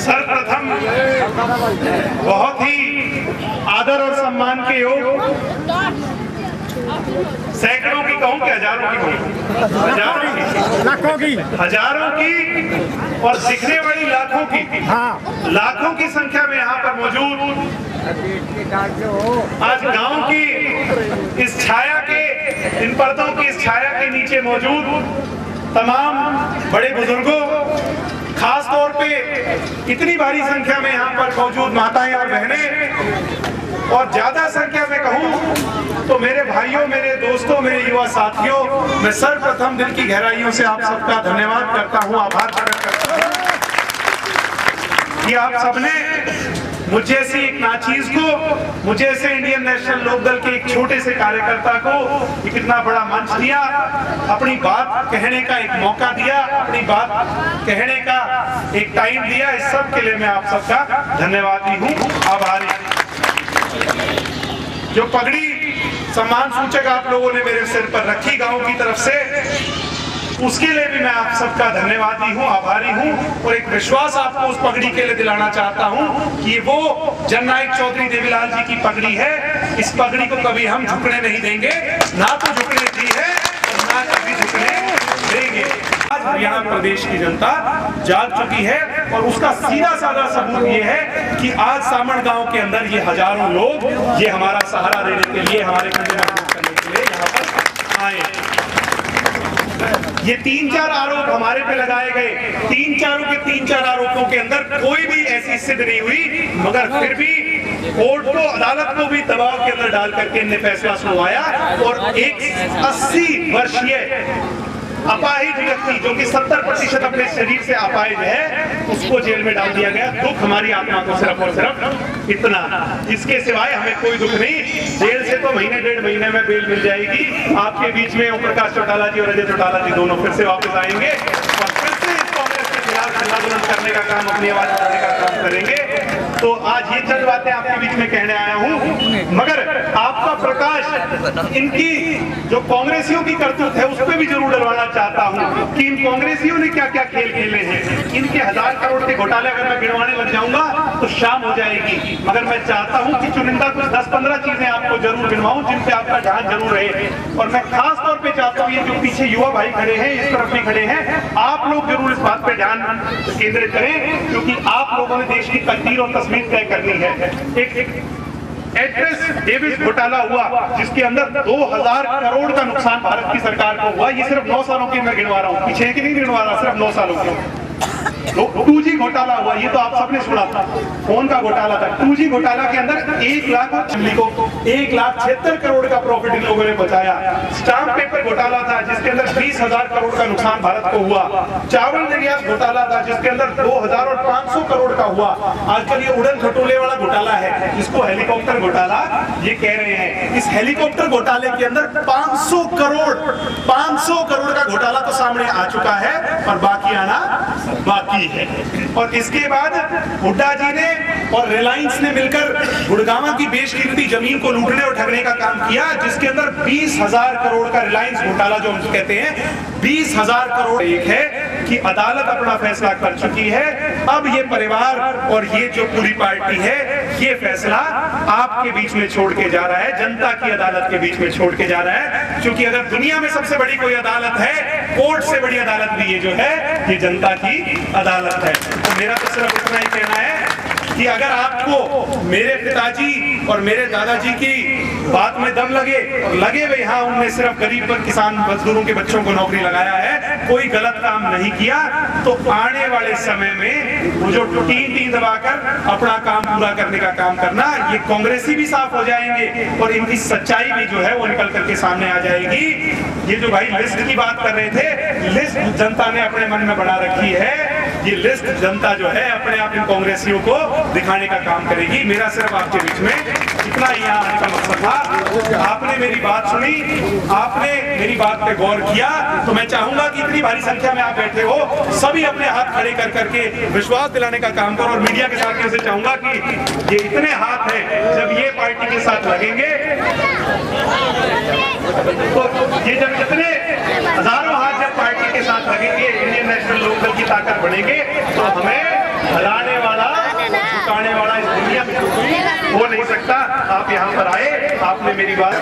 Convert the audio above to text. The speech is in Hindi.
सर्वप्रथम बहुत ही आदर और सम्मान के योग सैकड़ों की कहूं कि हजारों की कहूं, हजारों की और दिखने वाली लाखों की, लाखों की संख्या में यहाँ पर मौजूद आज गांव की इस छाया के, इन पर्दों की इस छाया के नीचे मौजूद तमाम बड़े बुजुर्गों, खास तौर पे इतनी भारी संख्या में यहाँ पर मौजूद माताएं और बहनें, और ज्यादा संख्या में कहूँ तो मेरे भाइयों, मेरे दोस्तों, मेरे युवा साथियों, मैं सर्वप्रथम दिल की गहराइयों से आप सबका धन्यवाद करता हूँ, आभार प्रकट करता हूँ कि आप सबने मुझ जैसी एक नाचीज को, मुझे जैसे इंडियन नेशनल लोकदल के एक छोटे से कार्यकर्ता को एक इतना बड़ा मंच दिया, अपनी बात कहने का एक मौका दिया, अपनी बात कहने का एक टाइम दिया। इस सब के लिए मैं आप सबका धन्यवादी हूँ, आभारी। जो पगड़ी सम्मान सूचक आप लोगों ने मेरे सिर पर रखी गांव की तरफ से, उसके लिए भी मैं आप सबका धन्यवादी हूँ, आभारी हूँ, और एक विश्वास आपको उस पगड़ी के लिए दिलाना चाहता हूँ कि वो जननायक चौधरी देवीलाल जी की पगड़ी है। इस पगड़ी को कभी हम झुकने नहीं देंगे, ना तो झुकने दी है और ना कभी झुकने देंगे। आज हरियाणा प्रदेश की जनता जाग चुकी है और उसका सीधा साधा सबूत ये है कि आज सामण गांव के अंदर ये हजारों लोग ये हमारा सहारा देने के लिए, हमारे कंधे मजबूत करने के लिए यहाँ पर आए। ये 3-4 आरोप हमारे पे लगाए गए, 3-4 आरोपों के अंदर कोई भी ऐसी सिद्ध नहीं हुई, मगर फिर भी कोर्ट को, अदालत को भी दबाव के अंदर डाल करके इन्हें फैसला सुनवाया और एक 80 वर्षीय अपाहिज व्यक्ति जो कि 70% अपने शरीर से अपाहिज है, उसको जेल में डाल दिया गया। दुख हमारी आत्मा को सिर्फ और सिर्फ इतना, इसके सिवाय हमें कोई दुख नहीं। जेल से तो महीने 1.5 महीने में बेल मिल जाएगी। आपके बीच में ओम प्रकाश चौटाला जी और अजय चौटाला जी दोनों फिर से वापस आएंगे और फिर से इस कांग्रेस के खिलाफ आंदोलन करने का काम, अपनी आवाज उठाने का काम करेंगे। तो आज ये चंद बातें आपके बीच में कहने आया हूँ, मगर आपका प्रकाश इनकी जो कांग्रेसियों की करतूत है उस पर भी जरूर डलवाना चाहता हूँ कि इन कांग्रेसियों ने क्या क्या खेल खेले हैं। इनके 1000 करोड़ के घोटाले अगर मैं गिनवाने लग जाऊंगा तो शाम हो जाएगी, मगर मैं चाहता हूँ कि चुनिंदा कुछ 10-15 चीजें आपको जरूर गिनवाऊं जिन पे आपका ध्यान जरूर रहे। और मैं खास तौर पे चाहता हूँ, ये जो पीछे युवा भाई खड़े हैं, इस तरफ भी खड़े हैं, आप लोग जरूर इस बात पे ध्यान केंद्रित करें, क्योंकि आप लोगों ने देश की तकदीर और तस्वीर तय करनी है। एक एड्रेस डेविस घोटाला हुआ जिसके अंदर 2000 करोड़ का नुकसान भारत की सरकार को हुआ। ये सिर्फ 9 सालों की मैं गिनवा रहा हूँ, पीछे की नहीं गिनवा रहा, सिर्फ 9 सालों की। 2G घोटाला हुआ, ये तो आप सबने सुना था, फोन का घोटाला था। 2G घोटाला के अंदर 1,76 करोड़ का प्रॉफिट इन लोगों ने बचाया। स्टाम्प पेपर घोटाला था जिसके अंदर 20,000 करोड़ का नुकसान भारत को हुआ। चावल निर्यात घोटाला था जिसके अंदर 2,500 करोड़ का हुआ। आजकल ये उड़न खटोले वाला घोटाला है जिसको हेलीकॉप्टर घोटाला ये कह रहे हैं। इस हेलीकॉप्टर घोटाले के अंदर 500 करोड़ का घोटाला तो सामने आ चुका है और बाकी आना बाकी है। और इसके बाद हुड्डा जी ने और रिलायंस ने मिलकर गुड़गांव की बेशकीमती जमीन को लूटने और ठगने का काम किया, जिसके अंदर 20,000 करोड़ का रिलायंस घोटाला जो हम कहते हैं, 20,000 करोड़ एक है कि अदालत अपना फैसला कर चुकी है। अब ये परिवार और ये जो पूरी पार्टी है ये फैसला आपके बीच में छोड़ के जा रहा है, जनता की अदालत के बीच में छोड़ के जा रहा है। क्योंकि अगर दुनिया में सबसे बड़ी कोई अदालत है, कोर्ट से बड़ी अदालत भी ये जो है ये जनता की अदालत है। तो मेरा तो सिर्फ इतना ही कहना है कि अगर आपको मेरे पिताजी और मेरे दादाजी की बात में दम लगे और लगे भाई हाँ उनने सिर्फ गरीब पर किसान मजदूरों के बच्चों को नौकरी लगाया है, कोई गलत काम नहीं किया, तो आने वाले समय में वो जो टीन दबाकर अपना काम पूरा करने का काम करना, ये कांग्रेसी भी साफ हो जाएंगे और इनकी सच्चाई भी जो है वो निकल करके सामने आ जाएगी। ये जो भाई लिस्ट की बात कर रहे थे, लिस्ट जनता ने अपने मन में बना रखी है। ये लिस्ट जनता जो है अपने आप इन कांग्रेसियों को दिखाने का काम करेगी। मेरा सिर्फ आपके बीच में इतना ही यहाँ आने का मकसद था। आपने मेरी बात सुनी, आपने मेरी बात पे गौर किया, तो मैं चाहूंगा कि इतनी भारी संख्या में आप बैठे हो, सभी अपने हाथ खड़े कर करके विश्वास दिलाने का काम करो। और मीडिया के साथियों से चाहूंगा कि ये इतने हाथ हैं, जब ये पार्टी के साथ लगेंगे तो ये जब इतने हजारों हाथ जब पार्टी के साथ लगेंगे, इंडियन नेशनल लोकदल की की ताकत बढ़ेंगे तो हमें हराने वाला, झुकाने वाला इस दुनिया में हो नहीं सकता। आप यहाँ पर आए, आपने मेरी बात